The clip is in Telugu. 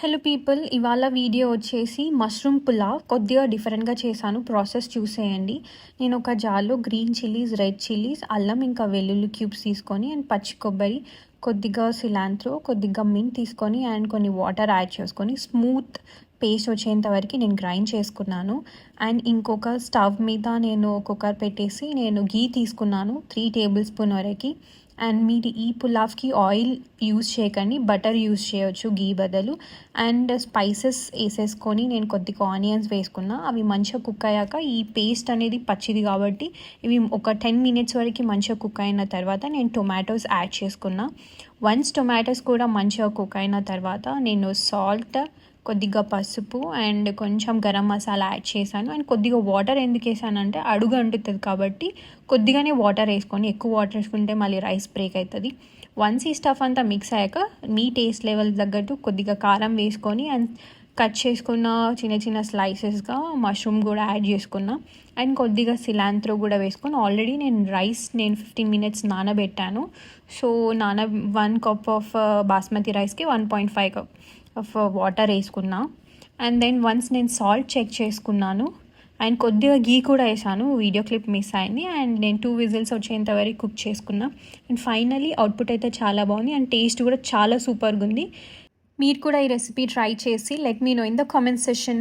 హలో పీపుల్, ఇవాళ వీడియో వచ్చేసి మష్రూమ్ పులావ్ కొద్దిగా డిఫరెంట్గా చేశాను. ప్రాసెస్ చూసేయండి. నేను ఒక జార్లో గ్రీన్ చిల్లీస్, రెడ్ చిల్లీస్, అల్లం ఇంకా వెల్లుల్లి క్యూబ్స్ తీసుకొని అండ్ పచ్చి కొబ్బరి, కొద్దిగా సిలాంత్రో, కొద్దిగా మింట్ తీసుకొని అండ్ కొన్ని వాటర్ యాడ్ చేసుకొని స్మూత్ పేస్ట్ వచ్చేంత వరకు నేను గ్రైండ్ చేసుకున్నాను. అండ్ ఇంకొక స్టవ్ మీద నేను కుక్కర్ పెట్టేసి నేను గీ తీసుకున్నాను 3 టేబుల్ స్పూన్ వరకు. అండ్ మీరు ఈ పులావ్కి ఆయిల్ యూస్ చేయకండి, బటర్ యూస్ చేయొచ్చు గీ బదులు. అండ్ స్పైసెస్ వేసేసుకొని నేను కొద్దిగా ఆనియన్స్ వేసుకున్నా. అవి మంచిగా కుక్ అయ్యాక ఈ పేస్ట్ అనేది పచ్చిది కాబట్టి ఇవి ఒక 10 మినిట్స్ వరకు మంచిగా కుక్ అయిన తర్వాత నేను టొమాటోస్ యాడ్ చేసుకున్నా. వన్స్ టొమాటోస్ కూడా మంచిగా కుక్ అయిన తర్వాత నేను సాల్ట్, కొద్దిగా పసుపు అండ్ కొంచెం గరం మసాలా యాడ్ చేశాను. అండ్ కొద్దిగా వాటర్ ఎందుకు వేసానంటే అడుగు అంటుతుంది కాబట్టి కొద్దిగానే వాటర్ వేసుకొని, ఎక్కువ వాటర్ వేసుకుంటే మళ్ళీ రైస్ బ్రేక్ అవుతుంది. వన్స్ ఈ స్టఫ్ అంతా మిక్స్ అయ్యాక మీ టేస్ట్ లెవెల్ తగ్గట్టు కొద్దిగా కారం వేసుకొని అండ్ కట్ చేసుకున్న చిన్న చిన్న స్లైసెస్గా మష్రూమ్ కూడా యాడ్ చేసుకున్నా. అండ్ కొద్దిగా సిలాంత్రో కూడా వేసుకొని ఆల్రెడీ నేను 15 మినిట్స్ నానబెట్టాను. సో 1 కప్ ఆఫ్ బాస్మతి రైస్కి 1.5 కప్ ఆఫ్ వాటర్ వేసుకున్నా. అండ్ దెన్ వన్స్ నేను సాల్ట్ చెక్ చేసుకున్నాను అండ్ కొద్దిగా గీ కూడా వేసాను. వీడియో క్లిప్ మిస్ అయింది. అండ్ నేను 2 విజిల్స్ వచ్చేంత వరకు కుక్ చేసుకున్నా. అండ్ ఫైనలీ అవుట్పుట్ అయితే చాలా బాగుంది అండ్ టేస్ట్ కూడా చాలా సూపర్గా ఉంది. మీరు కూడా ఈ రెసిపీ ట్రై చేసి let me know in the comment session.